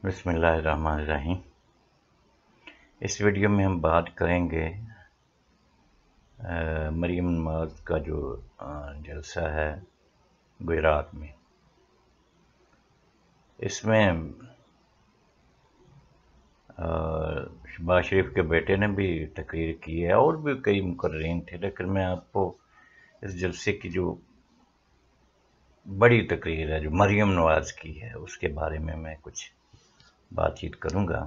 بسم اللہ الرحمن الرحیم۔ اس ویڈیو میں ہم بات کریں گے مریم نواز کا جو جلسہ ہے گجرات میں۔ اس میں شہباز شریف کے بیٹے نے بھی تقریر کی ہے اور بھی کئی مقررین تھے، لیکن میں آپ کو اس جلسے کی جو بڑی تقریر ہے جو مریم نواز کی ہے اس کے بارے میں کچھ بات چیت کروں گا۔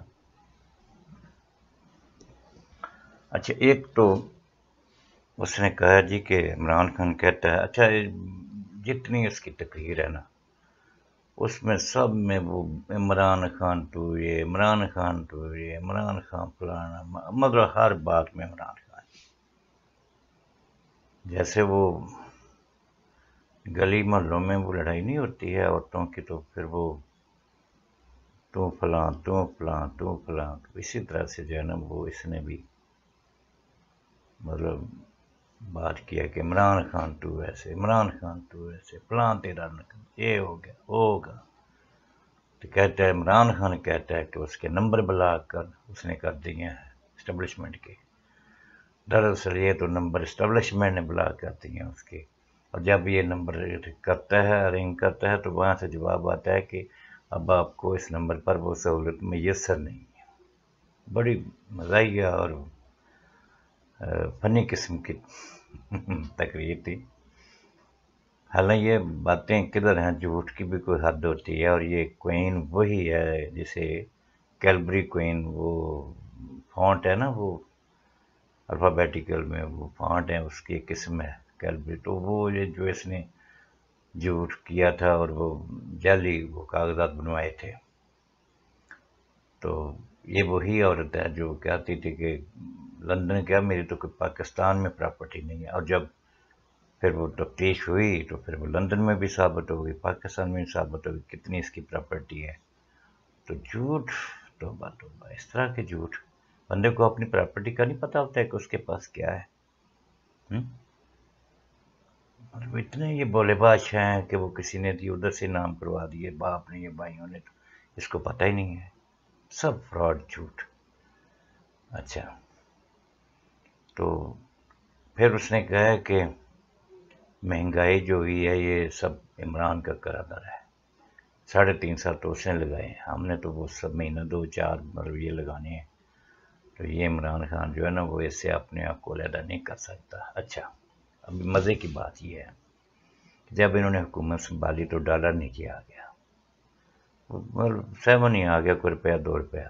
اچھا، ایک تو اس نے کہا جی کہ عمران خان کہتا ہے، اچھا جتنی اس کی تقریر ہے نا اس میں سب میں وہ عمران خان تو یہ، عمران خان تو یہ، عمران خان فلانا، مگر ہر بات میں عمران خان، جیسے وہ گلی محلوں میں وہ لڑائی نہیں ہوتی ہے عورتوں کی، تو پھر وہ تو فلاں تو فلاں تو فلاں، اسی طرح سے جو ہے نا وہ اس نے بھی مطلب بات کیا کہ عمران خان تو ایسے، عمران خان تو ایسے، فلاں تیرا نقل یہ ہو گیا ہوگا، تو کہتا ہے عمران خان کہتا ہے کہ اس کے نمبر بلاک کر اس نے کر دیے ہیں اسٹیبلشمنٹ کے، دراصل یہ تو نمبر اسٹیبلشمنٹ نے بلاک کر دیے ہیں اس کے، اور جب یہ نمبر کرتا ہے رنگ کرتا ہے تو وہاں سے جواب آتا ہے کہ اب آپ کو اس نمبر پر وہ سہولت میسر نہیں ہے۔ بڑی مزاحیہ اور فنی قسم کی تقریر تھی۔ حالانکہ یہ باتیں کدھر ہیں، جھوٹ کی بھی کوئی حد ہوتی ہے، اور یہ کوئین وہی ہے جسے کیلبری کوئین، وہ فونٹ ہے نا، وہ الفابیٹیکل میں وہ فونٹ ہے، اس کی ایک قسم ہے کیلبری، تو وہ یہ جو اس نے جھوٹ کیا تھا اور وہ جعلی وہ کاغذات بنوائے تھے، تو یہ وہی عورت ہے جو کہتی تھی کہ لندن کیا، میری تو کوئی پاکستان میں پراپرٹی نہیں ہے، اور جب پھر وہ تفتیش ہوئی تو پھر وہ لندن میں بھی ثابت ہو گئی، پاکستان میں بھی ثابت ہو گئی کتنی اس کی پراپرٹی ہے۔ تو جھوٹ، توبہ توبہ، اس طرح کے جھوٹ، بندے کو اپنی پراپرٹی کا نہیں پتا ہوتا ہے کہ اس کے پاس کیا ہے۔ مطلب اتنے یہ بولے بادشاہ ہیں کہ وہ کسی نے دی ادھر سے نام کروا دیے، باپ نے یا بھائیوں نے، تو اس کو پتہ ہی نہیں ہے، سب فراڈ جھوٹ۔ اچھا، تو پھر اس نے کہا کہ مہنگائی جو ہوئی ہے یہ سب عمران کا قرارداد ہے، 3.5 سال تو اس نے لگائے ہیں، ہم نے تو وہ سب مہینہ 2-4 مطلب یہ لگانے ہیں، تو یہ عمران خان جو ہے نا وہ اس سے اپنے آپ کو علیحدہ نہیں کر سکتا۔ اچھا، اب مزے کی بات یہ ہے کہ جب انہوں نے حکومت سنبھالی تو ڈالر نیچے آ گیا، مطلب 7 ہی آ گیا، کوئی روپیہ 2 روپیہ،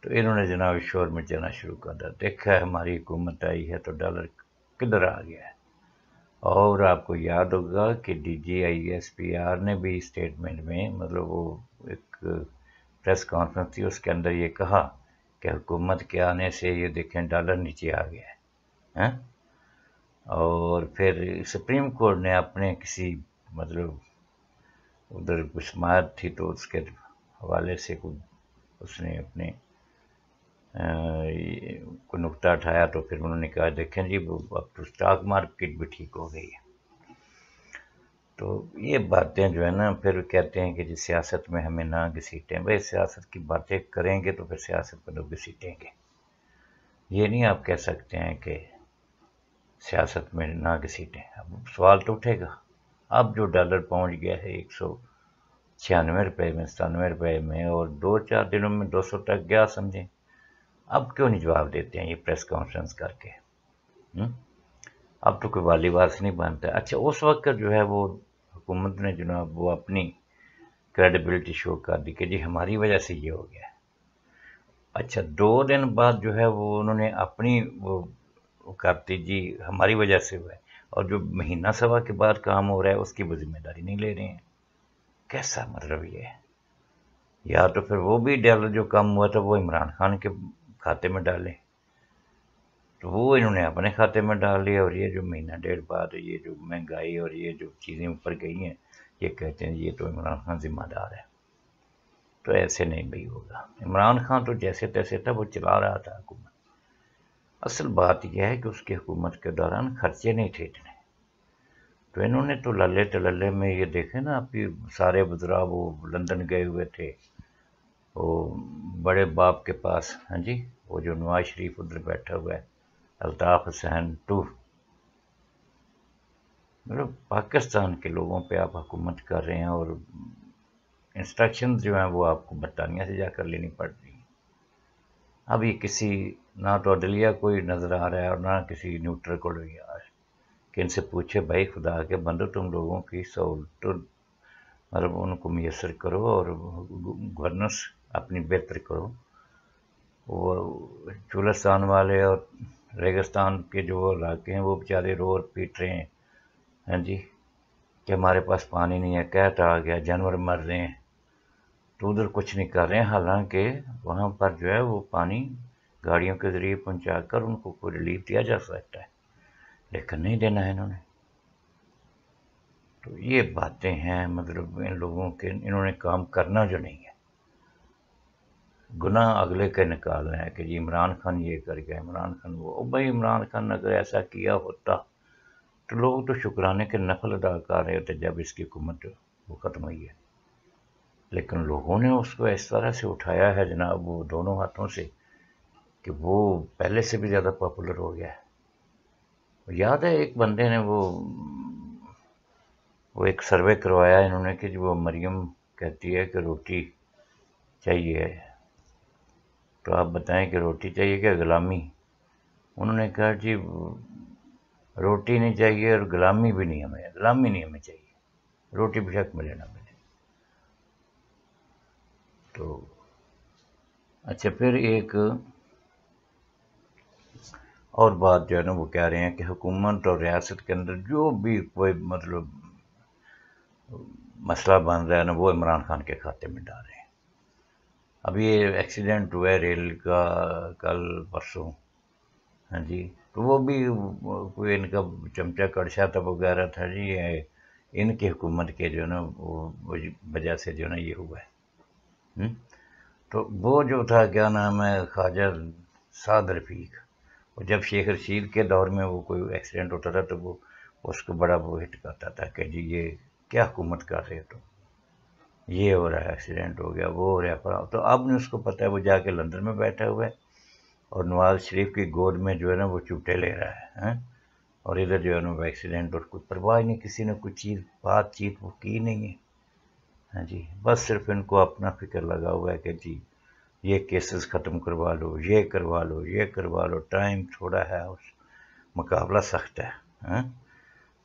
تو انہوں نے جناب شور مچانا شروع کر دیا، دیکھا ہے ہماری حکومت آئی ہے تو ڈالر کدھر آ گیا ہے۔ اور آپ کو یاد ہوگا کہ D G I S P R نے بھی اسٹیٹمنٹ میں، مطلب وہ ایک پریس کانفرنس تھی، اس کے اندر یہ کہا کہ حکومت کے آنے سے یہ دیکھیں ڈالر نیچے آ گیا ہے۔ اور پھر سپریم کورٹ نے اپنے کسی مطلب ادھر کچھ سماعت تھی تو اس کے حوالے سے اس نے اپنے کو نقطہ اٹھایا، تو پھر انہوں نے کہا دیکھیں جی اب تو اسٹاک مارکیٹ بھی ٹھیک ہو گئی ہے۔ تو یہ باتیں جو ہے نا پھر کہتے ہیں کہ جی سیاست میں ہمیں نہ گھسیٹیں، بھائی سیاست کی باتیں کریں گے تو پھر سیاست کو تو گھسیٹیں گے، یہ نہیں آپ کہہ سکتے ہیں کہ سیاست میں نہ گھسیٹیں۔ اب سوال تو اٹھے گا، اب جو ڈالر پہنچ گیا ہے 196 روپے میں، 97 روپے میں، اور 2-4 دنوں میں 200 تک گیا سمجھیں، اب کیوں نہیں جواب دیتے ہیں یہ پریس کانفرنس کر کے؟ اب تو کوئی والی واس نہیں بنتا۔ اچھا، اس وقت جو ہے وہ حکومت نے جناب وہ اپنی کریڈیبلٹی شو کر دی کہ جی ہماری وجہ سے یہ ہو گیا ہے۔ اچھا، 2 دن بعد جو ہے وہ انہوں نے اپنی وہ کرتی جی ہماری وجہ سے ہوا ہے، اور جو مہینہ سوا کے بعد کام ہو رہا ہے اس کی وہ ذمہ داری نہیں لے رہے ہیں۔ کیسا مطلب یہ ہے؟ یا تو پھر وہ بھی ڈالر جو کم ہوا تھا وہ عمران خان کے کھاتے میں ڈالے، تو وہ انہوں نے اپنے کھاتے میں ڈال لیا، اور یہ جو مہینہ 1.5 بعد یہ جو مہنگائی اور یہ جو چیزیں اوپر گئی ہیں یہ کہتے ہیں یہ تو عمران خان ذمہ دار ہے۔ تو ایسے نہیں بھائی ہوگا، عمران خان تو جیسے تیسے تھا، وہ چلا رہا تھا حکومت۔ اصل بات یہ ہے کہ اس کی حکومت کے دوران خرچے نہیں تھے اتنے، تو انہوں نے تو للے تللے میں یہ دیکھے نا، آپ کی سارے وزراء وہ لندن گئے ہوئے تھے، وہ بڑے باپ کے پاس، ہاں جی، وہ جو نواز شریف ادھر بیٹھا ہوا ہے، الطاف حسین ٹو، مطلب پاکستان کے لوگوں پہ آپ حکومت کر رہے ہیں، اور انسٹرکشنز جو ہیں وہ آپ کو برطانیہ سے جا کر لینی پڑ رہی ہیں۔ اب یہ کسی نہ تو عدلیہ کوئی نظر آ رہا ہے اور نہ کسی نیوٹرل کو لگی آ رہا ہے کہ ان سے پوچھے بھائی خدا کے بندو تم لوگوں کی سہولت مطلب ان کو میسر کرو اور گورننس اپنی بہتر کرو۔ وہ چولستان والے اور ریگستان کے جو علاقے ہیں وہ بیچارے رو اور پیٹ رہے ہیں، ہاں جی، کہ ہمارے پاس پانی نہیں ہے، قحط آ گیا، جانور مر رہے ہیں، تو ادھر کچھ نہیں کر رہے ہیں، حالانکہ وہاں پر جو ہے وہ پانی گاڑیوں کے ذریعے پہنچا کر ان کو کوئی ریلیف دیا جا سکتا ہے، لیکن نہیں دینا ہے انہوں نے۔ تو یہ باتیں ہیں، مطلب ان لوگوں کے انہوں نے کام کرنا جو نہیں ہے، گناہ اگلے کے نکالنا ہے کہ جی عمران خان یہ کر گیا، عمران خان وہ، بھائی عمران خان اگر ایسا کیا ہوتا تو لوگ تو شکرانے کے نفل ادا کر رہے ہوتے جب اس کی حکومت وہ ختم ہوئی ہے، لیکن لوگوں نے اس کو اس طرح سے اٹھایا ہے جناب وہ دونوں ہاتھوں سے کہ وہ پہلے سے بھی زیادہ پاپولر ہو گیا ہے۔ یاد ہے ایک بندے نے وہ ایک سروے کروایا انہوں نے کہ جو وہ مریم کہتی ہے کہ روٹی چاہیے، تو آپ بتائیں کہ روٹی چاہیے کہ غلامی؟ انہوں نے کہا جی روٹی نہیں چاہیے اور غلامی بھی نہیں، ہمیں غلامی نہیں ہمیں چاہیے، روٹی بے شک ملے نہ ملے۔ تو اچھا، پھر ایک اور بات جو ہے نا وہ کہہ رہے ہیں کہ حکومت اور ریاست کے اندر جو بھی کوئی مطلب مسئلہ بن رہا ہے نا وہ عمران خان کے کھاتے میں ڈال رہے ہیں۔ اب یہ ایکسیڈنٹ ہوا ہے ریل کا کل پرسوں، ہاں جی، تو وہ بھی کوئی ان کا چمچہ کڑچا تھا وغیرہ تھا جی، یہ ان کی حکومت کے جو ہے نا وہ وجہ سے جو ہے نا یہ ہوا ہے۔ تو وہ جو تھا کیا نام ہے خواجہ سعد رفیق، اور جب شیخ رشید کے دور میں وہ کوئی ایکسیڈنٹ ہوتا تھا تو وہ اس کو بڑا وہ ہٹ کرتا تھا کہ جی یہ کیا حکومت کر رہے تو یہ ہو رہا ہے، ایکسیڈنٹ ہو گیا، وہ ہو رہا ہے۔ تو اب نے اس کو پتہ ہے وہ جا کے لندن میں بیٹھا ہوا ہے اور نواز شریف کی گود میں جو ہے نا وہ چوٹے لے رہا ہے، اور ادھر جو ہے نا وہ ایکسیڈنٹ، اور کوئی پرواہ نہیں، کسی نے کوئی چیز بات چیت وہ کی نہیں ہے، ہاں جی، بس صرف ان کو اپنا فکر لگا ہوا ہے کہ جی یہ کیسز ختم کروا لو، یہ کروا لو، یہ کروا لو، ٹائم تھوڑا ہے، اس مقابلہ سخت ہے، ہاں،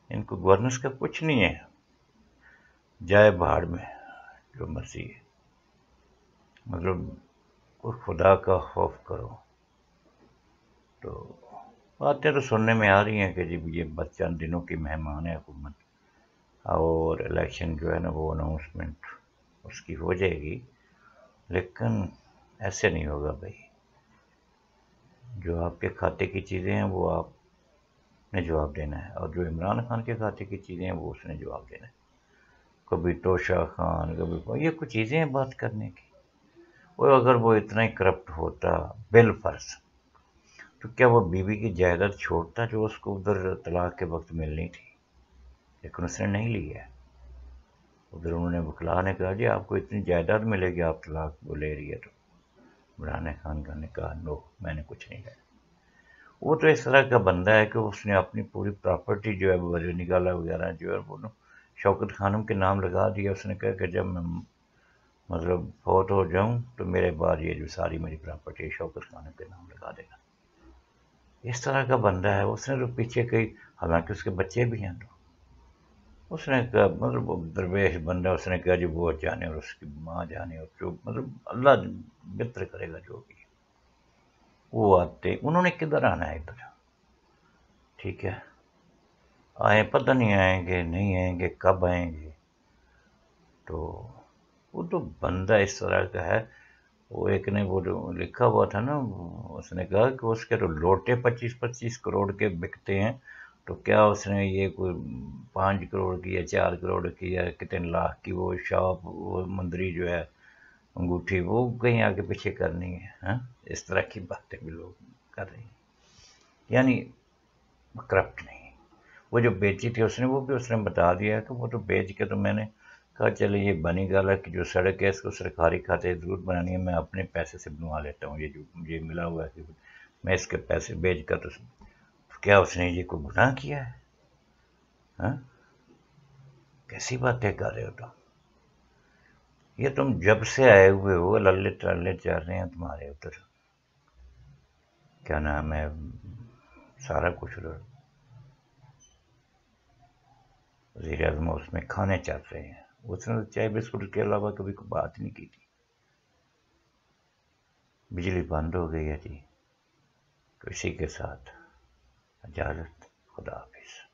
ان کو گورننس کا کچھ نہیں ہے، جائے بہاڑ میں جو مرضی ہے، مطلب کوئی خدا کا خوف کرو۔ تو باتیں تو سننے میں آ رہی ہیں کہ جی یہ بس چند دنوں کی مہمان ہے حکومت، اور الیکشن جو ہے نا وہ اناؤنسمنٹ اس کی ہو جائے گی، لیکن ایسے نہیں ہوگا بھائی، جو آپ کے کھاتے کی چیزیں ہیں وہ آپ نے جواب دینا ہے، اور جو عمران خان کے کھاتے کی چیزیں ہیں وہ اس نے جواب دینا ہے۔ کبھی توشہ خان، کبھی یہ کچھ چیزیں ہیں بات کرنے کی، اور اگر وہ اتنا ہی کرپٹ ہوتا بالفرض تو کیا وہ بیوی کی جائیداد چھوڑتا جو اس کو ادھر طلاق کے وقت ملنی تھی، لیکن اس نے نہیں لی ہے۔ ادھر انہوں نے وکلا نے کہا جی آپ کو اتنی جائیداد ملے گی، آپ طلاق وہ لے رہی ہے، تو عمران خان نے کہا نو، میں نے کچھ نہیں کہا۔ وہ تو اس طرح کا بندہ ہے کہ اس نے اپنی پوری پراپرٹی جو ہے وہ نکالا وغیرہ جو ہے وہ شوکت خانم کے نام لگا دیا، اس نے کہا کہ جب میں مطلب فوت ہو جاؤں تو میرے بعد یہ جو ساری میری پراپرٹی شوکت خانم کے نام لگا دینا۔ اس طرح کا بندہ ہے، اس نے تو پیچھے کئی، حالانکہ اس کے بچے بھی ہیں، تو اس نے کہا مطلب درویش بندہ، اس نے کہا جی وہ جانے اور اس کی ماں جانے، اور جو مطلب اللہ بہتر کرے گا جو بھی، وہ آتے انہوں نے کدھر آنا ہے ادھر، ٹھیک ہے، آئیں پتہ نہیں آئیں گے نہیں آئیں گے کب آئیں گے، تو وہ تو بندہ اس طرح کا ہے۔ وہ ایک نے وہ جو لکھا ہوا تھا نا، اس نے کہا کہ اس کے تو لوٹے 25-25 کروڑ کے بکتے ہیں، تو کیا اس نے یہ کوئی 5 کروڑ کی یا 4 کروڑ کی یا کتنے لاکھ کی وہ شاپ، وہ مندری جو ہے انگوٹھی، وہ کہیں آگے پیچھے کرنی ہے، ہاں، اس طرح کی باتیں بھی لوگ کر رہے ہیں، یعنی کرپٹ نہیں۔ وہ جو بیچی تھی اس نے، وہ بھی اس نے بتا دیا کہ وہ تو بیچ کے تو میں نے کہا چلے یہ بنی گالا کی جو سڑک ہے اس کو سرکاری کھاتے ضرور بنانی ہے، میں اپنے پیسے سے بنوا لیتا ہوں، یہ جو مجھے ملا ہوا ہے میں اس کے پیسے بیچ کر تو کیا اس نے یہ کوئی گناہ کیا ہے؟ ہاں، کیسی باتیں کر رہے ہو تم؟ یہ تم جب سے آئے ہوئے ہو للے ٹلے چل رہے ہیں تمہارے ادھر، کیا نام ہے، سارا کچھ وزیر اعظم اس میں کھانے چل رہے ہیں، اس نے تو چائے بسکٹ کے علاوہ کبھی کوئی بات نہیں کی تھی۔ بجلی بند ہو گئی ہے جی، تو اسی کے ساتھ اجازت، خدا حافظ۔